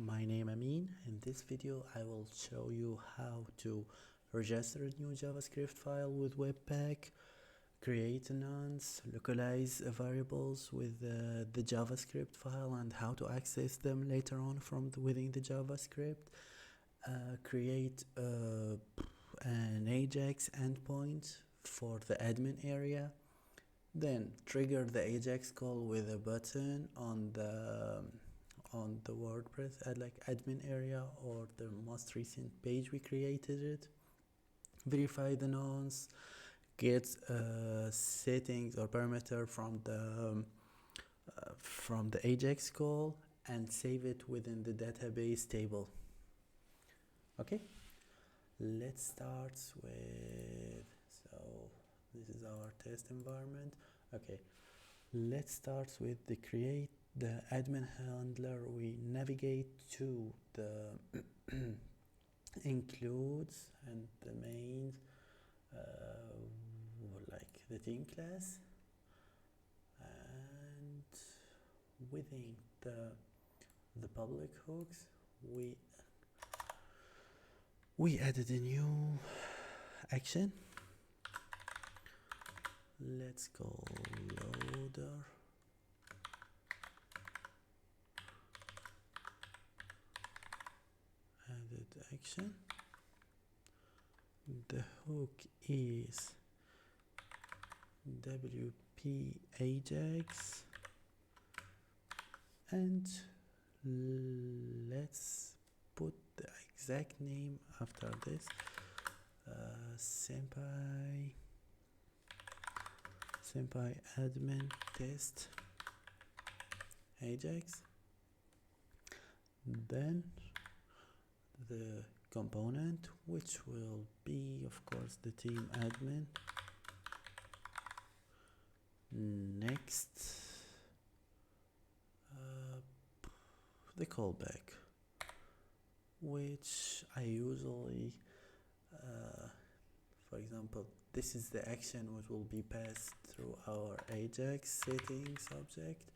my name Amin. In this video I will show you how to register a new JavaScript file with webpack, create a nonce, localize variables with the JavaScript file and how to access them later on from within the JavaScript, create an AJAX endpoint for the admin area, then trigger the AJAX call with a button on the WordPress like admin area or the most recent page we created it, verify the nonce, get settings or parameter from the AJAX call and save it within the database table. Okay, let's start with, so this is our test environment. Okay, let's start with the create the admin handler. We navigate to the includes and the main like the theme class, and within the public hooks we added a new action. Let's call loader. Added action. The hook is WP AJAX, and let's put the exact name after this, Senpai admin test AJAX. Then the component, which will be of course the team admin. Next, the callback, which I usually for example, this is the action which will be passed through our AJAX settings object,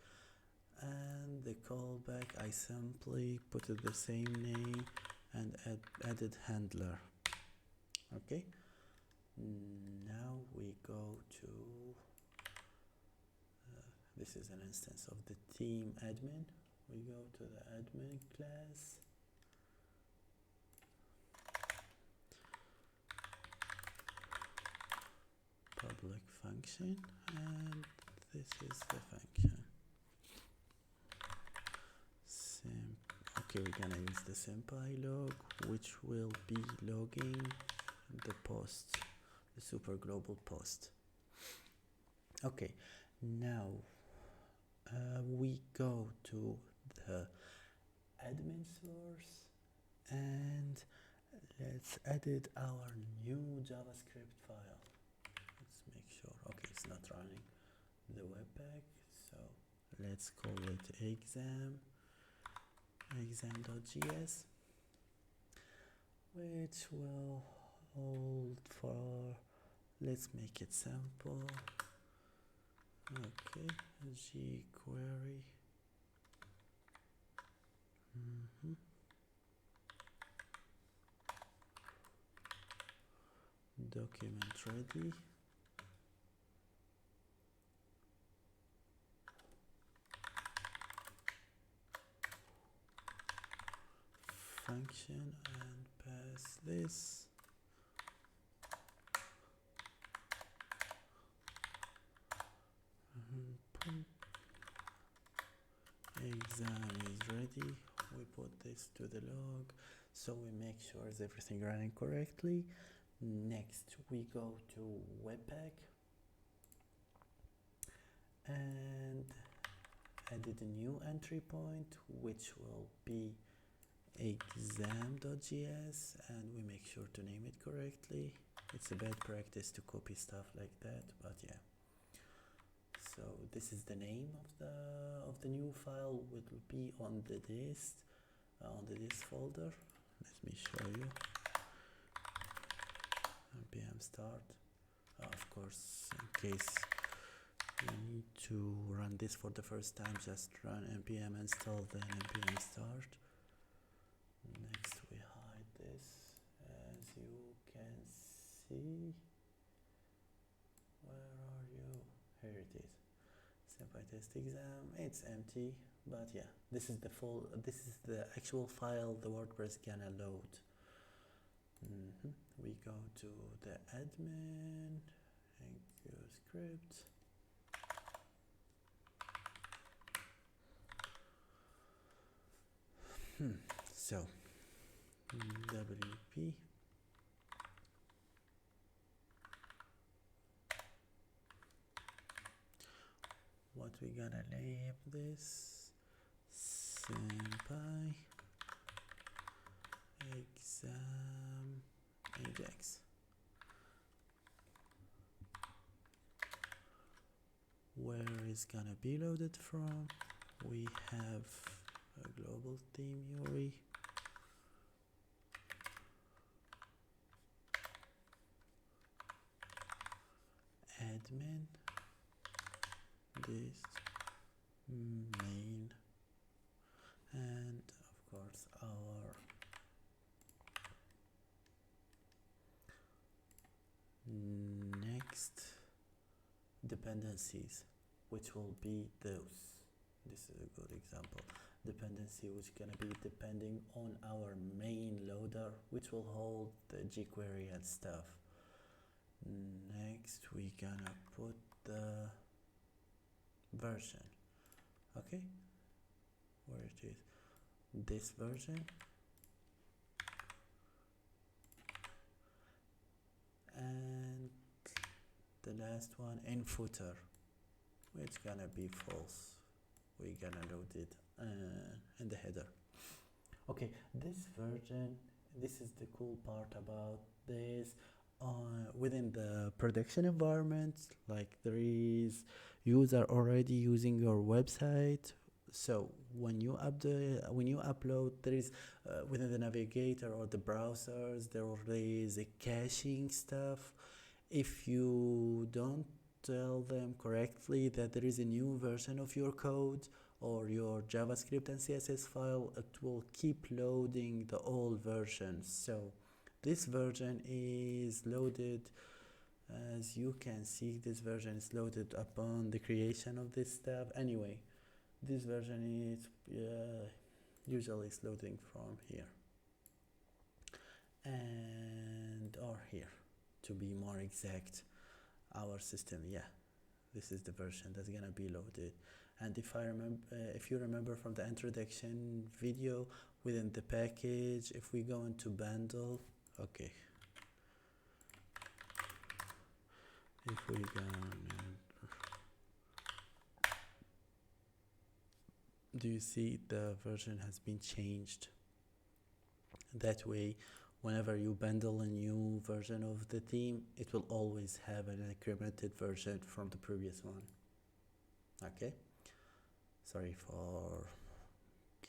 and the callback I simply put it the same name and added handler. Okay, now we go to this is an instance of the team admin. We go to the admin class, public function, and this is the function. Okay, we're gonna use the Senpai log, which will be logging the post, the super global post. Okay, now we go to the admin source and let's edit our new JavaScript file. Let's make sure, okay, it's not running the webpack, so let's call it exam.js, which will hold for, let's make it simple. Okay, jQuery. Document ready. Function and pass this. Exam is ready. We put this to the log so we make sure is everything running correctly. Next we go to webpack and added a new entry point, which will be exam.js, and we make sure to name it correctly. It's a bad practice to copy stuff like that, but yeah. So this is the name of the new file. It will be on the dist folder. Let me show you. npm start. Of course, in case you need to run this for the first time, just run npm install then npm start. you can see, where are you? Here it is. Senpai test exam. It's empty, but yeah, this is the actual file the WordPress gonna load. We go to the admin, thank you script. So WP what we gonna name this? Senpai exam AJAX. Where is gonna be loaded from? We have a global theme URI. Admin, this main, and of course our next dependencies, which will be those. This is a good example. Dependency which gonna be depending on our main loader, which will hold the jQuery and stuff. Next we gonna put the version. Okay, where it is, this version, and the last one in footer, which gonna be false. We're gonna load it in the header. Okay, this version, this is the cool part about this. Within the production environment, like there is user already using your website, so when you upload, there is within the navigator or the browsers, there is a caching stuff. If you don't tell them correctly that there is a new version of your code or your JavaScript and CSS file, it will keep loading the old versions. So this version is loaded, as you can see, this version is loaded upon the creation of this tab. Anyway, this version is usually is loading from here and or here, to be more exact. Our system, yeah, this is the version that's gonna be loaded. And if you remember from the introduction video, within the package, if we go into bundle, okay, if we go, do you see the version has been changed? That way, whenever you bundle a new version of the theme, it will always have an incremented version from the previous one. Okay, sorry for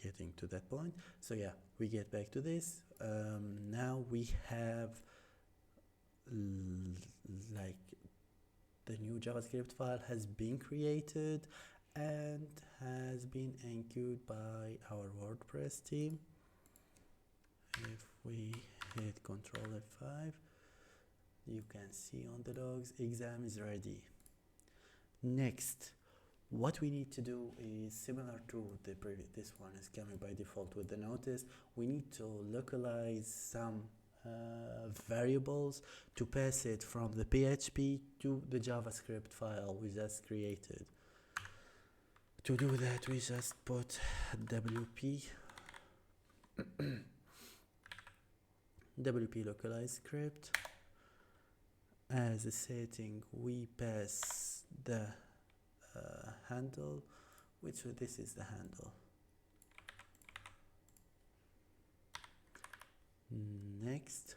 getting to that point. So yeah, we get back to this. Now we have like the new JavaScript file has been created and has been enqueued by our WordPress team. If we hit Ctrl F5, you can see on the logs, exam is ready. Next, what we need to do is similar to the previous, this one is coming by default with the notice. We need to localize some variables to pass it from the PHP to the JavaScript file we just created. To do that, we just put WP WP localize script. As a setting, we pass the handle, which this is the handle. Next,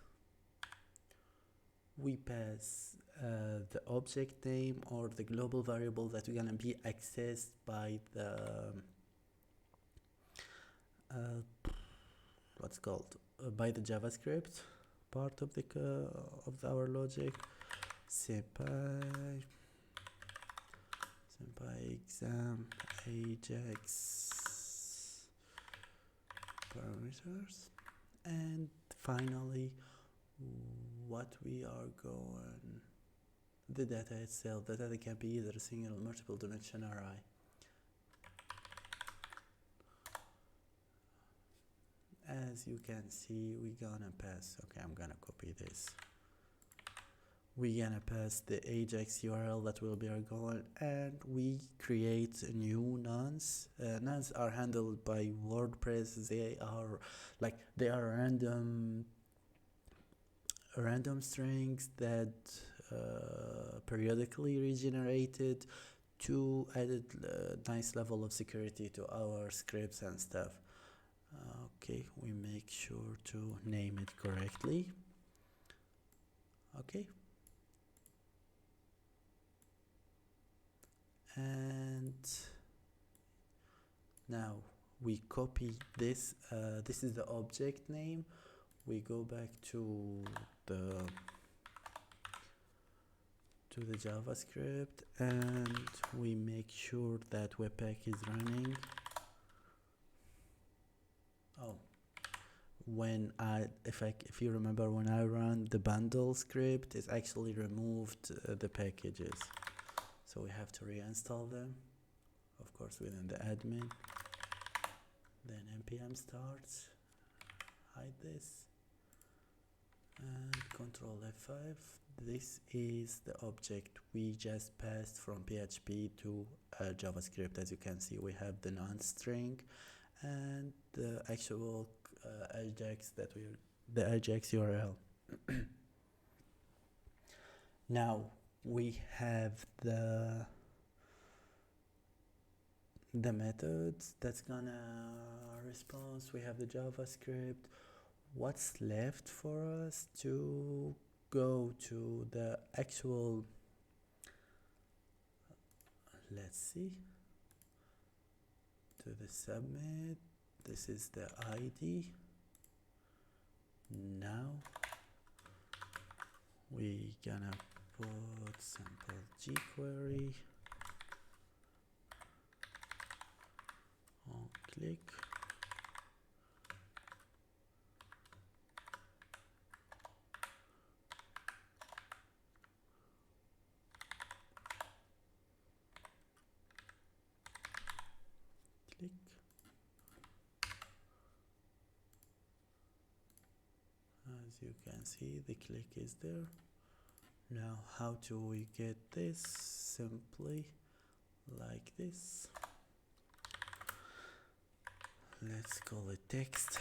we pass the object name or the global variable that we're gonna be accessed by the what's called by the JavaScript part of the of our logic. Senpai exam AJAX parameters, and finally what we are going, the data itself. The data can be either a single or multiple dimension array. As you can see, we're gonna pass, okay, I'm gonna copy this. We're gonna pass the AJAX URL that will be our goal, and we create a new nonce. Nonce are handled by WordPress. They are random strings that periodically regenerated to add a nice level of security to our scripts and stuff. Okay, we make sure to name it correctly. Okay. And now we copy this. This is the object name. We go back to the JavaScript and we make sure that webpack is running. Oh, if you remember, when I run the bundle script, it actually removed the packages, so we have to reinstall them, of course, within the admin. Then npm starts, hide this, and Control F5. This is the object we just passed from PHP to JavaScript. As you can see, we have the nonce string and the actual AJAX the AJAX URL. Now we have the methods that's gonna respond. We have the JavaScript. What's left for us to go to the actual, let's see, to the submit. This is the ID. Now we gonna put simple jQuery on click. Click. As you can see, the click is there. Now how do we get this? Simply like this. Let's call it text.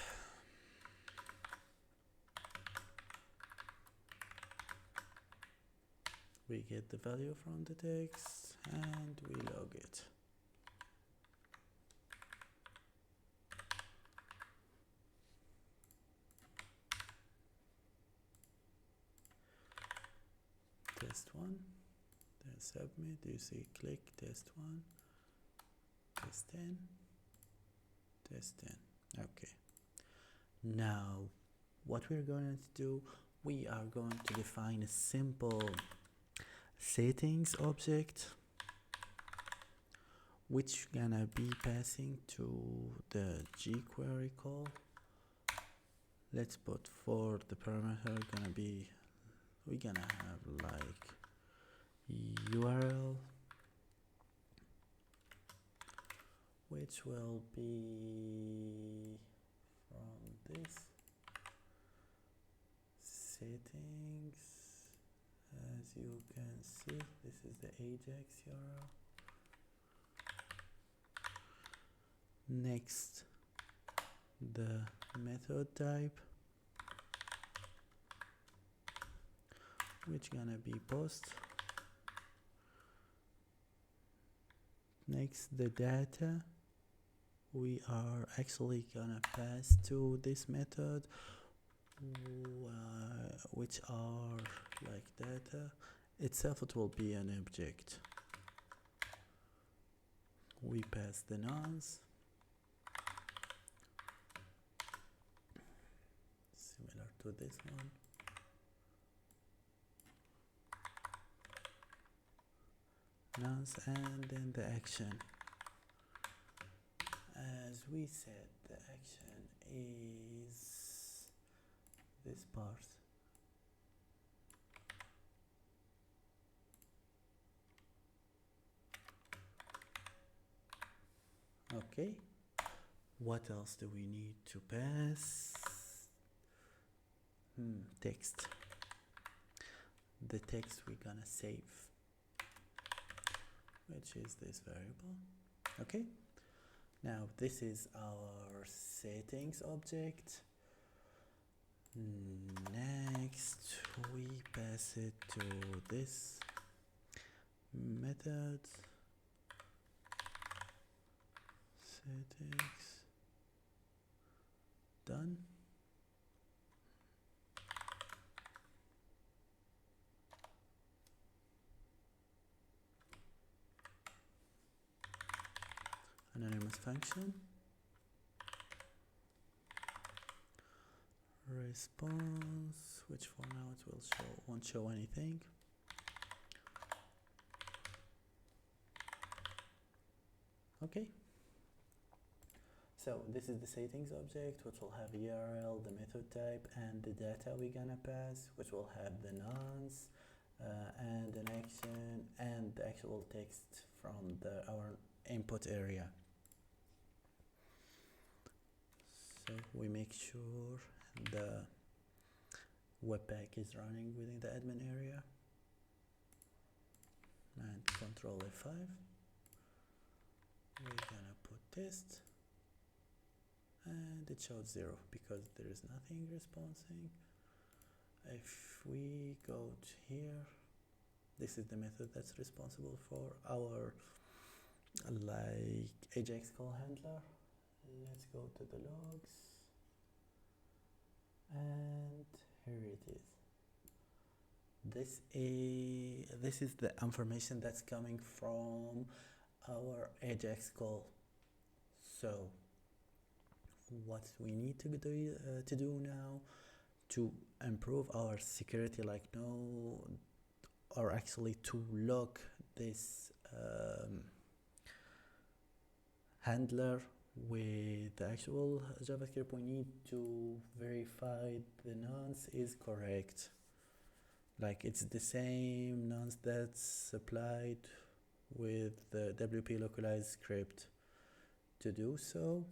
We get the value from the text and we log it. Test 1, then submit. You see click test 1, test 10, test 10. Okay. Now what we're going to do, we are going to define a simple settings object which gonna be passing to the jQuery call. Let's put for the parameter gonna be, we're gonna have like URL, which will be from this settings. As you can see, this is the AJAX URL. Next, the method type, which gonna be post. Next, the data we are actually gonna pass to this method, which are like data itself. It will be an object. We pass the nonce, similar to this one. Nonce, and then the action. As we said, the action is this part. Okay, what else do we need to pass? Text. The text we're gonna save, which is this variable. Okay, now this is our settings object. Next we pass it to this method, settings, done. Anonymous function, response, which for now it will won't show anything. Okay, so this is the settings object, which will have URL, the method type, and the data we're gonna pass, which will have the nonce and an action and the actual text from our input area. So we make sure the webpack is running within the admin area, and Control F5. We're gonna put test, and it shows 0 because there is nothing responding. If we go to here, this is the method that's responsible for our like AJAX call handler. Let's go to the logs, and here it is. This is the information that's coming from our AJAX call. So what we need to do now to improve our security, like or actually to lock this handler with the actual JavaScript, we need to verify the nonce is correct. Like it's the same nonce that's applied with the WP localize script. To do so,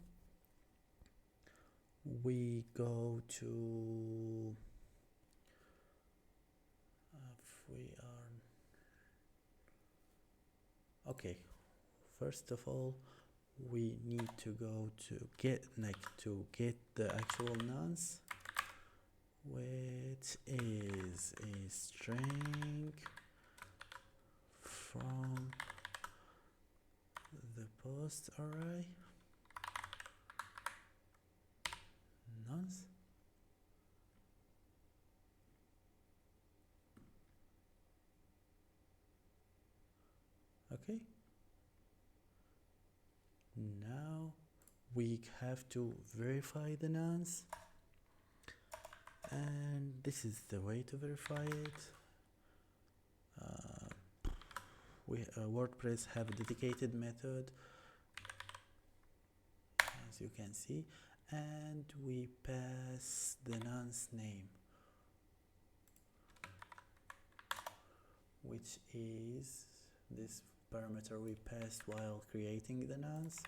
we go to okay, first of all we need to go to get the actual nonce, which is a string from the post array nonce. Okay, now we have to verify the nonce, and this is the way to verify it. WordPress have a dedicated method, as you can see, and we pass the nonce name, which is this parameter we passed while creating the nonce.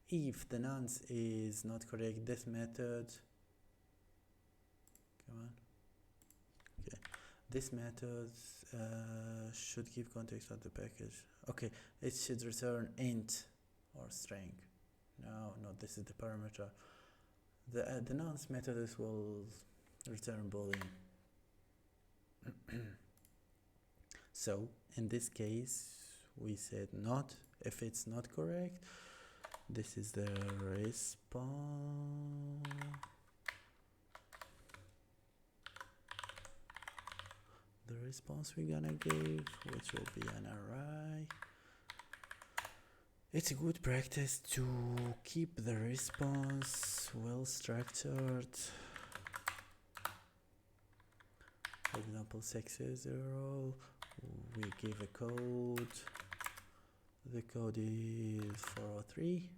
If the nonce is not correct, this method, okay, this method should give context of the package. Okay, it should return int or string. No, this is the parameter. The nonce method will return boolean. So in this case we said not. If it's not correct, this is the response. The response we're gonna give, which will be an array. It's a good practice to keep the response well structured. For example, 6 0, we give a code. The code is 403,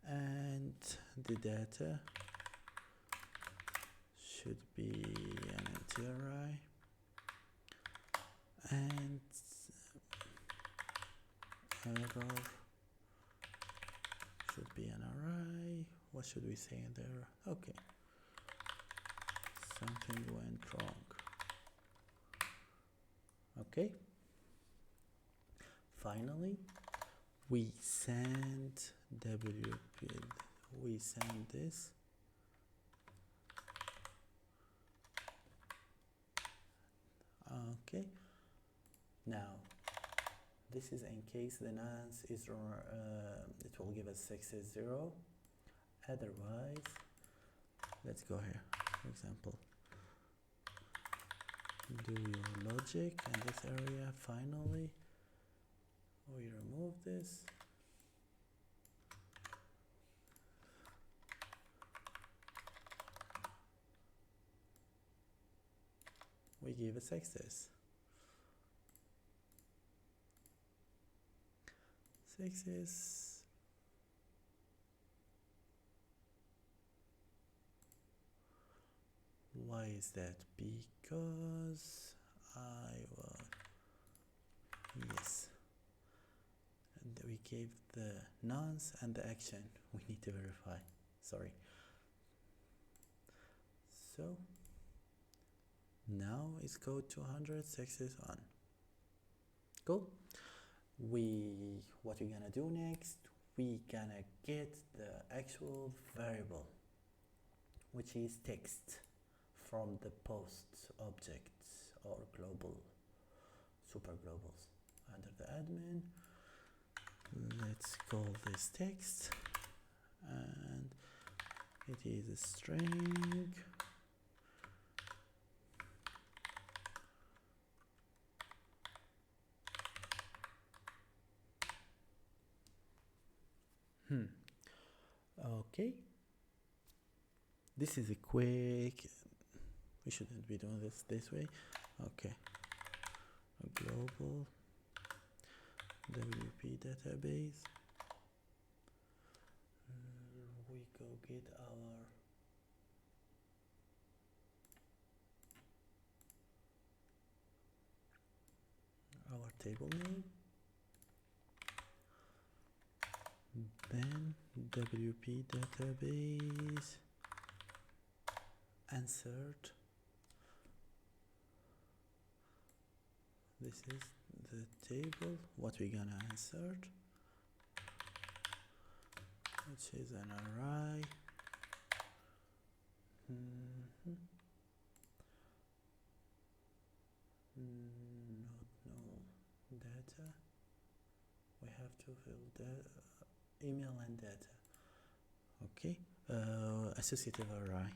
and the data should be an empty array, and error should we say in there? Okay, something went wrong. Okay, finally we send WP, we send this. Okay, now this is in case the nonce is it will give us success 0. Otherwise, let's go here. For example, do your logic in this area. Finally, we remove this. We give a success. Success. Why is that? Because I was, yes, and we gave the nonce and the action. We need to verify. Sorry. So now it's code 200, success on. Cool. What we're gonna do next, we gonna get the actual variable, which is text, from the post objects or global, super globals. Under the admin, let's call this text, and it is a string. Okay, this is a quick, we shouldn't be doing this way. Okay, a global WP database. We go get our table name, then WP database, insert. This is the table, what we're gonna insert, which is an array. No data. We have to fill the email and data. Okay, associative array.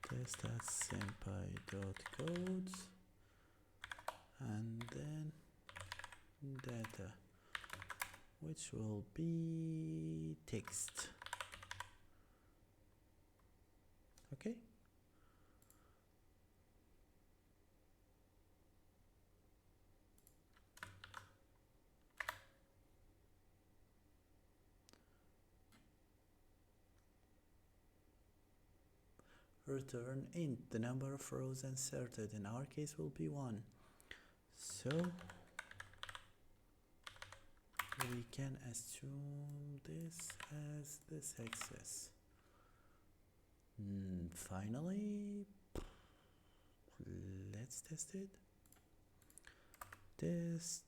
Test.senpai.codes, and then data, which will be text. Okay. Return int, the number of rows inserted, in our case will be 1. So we can assume this as the success. Finally, let's test it. Test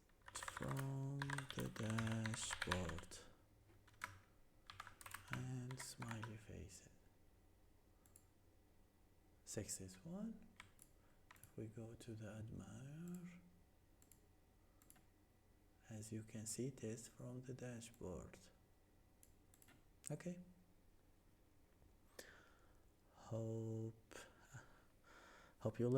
from the dashboard and smiley faces. Success 1. If we go to the admire, as you can see, test from the dashboard. Okay. Hope you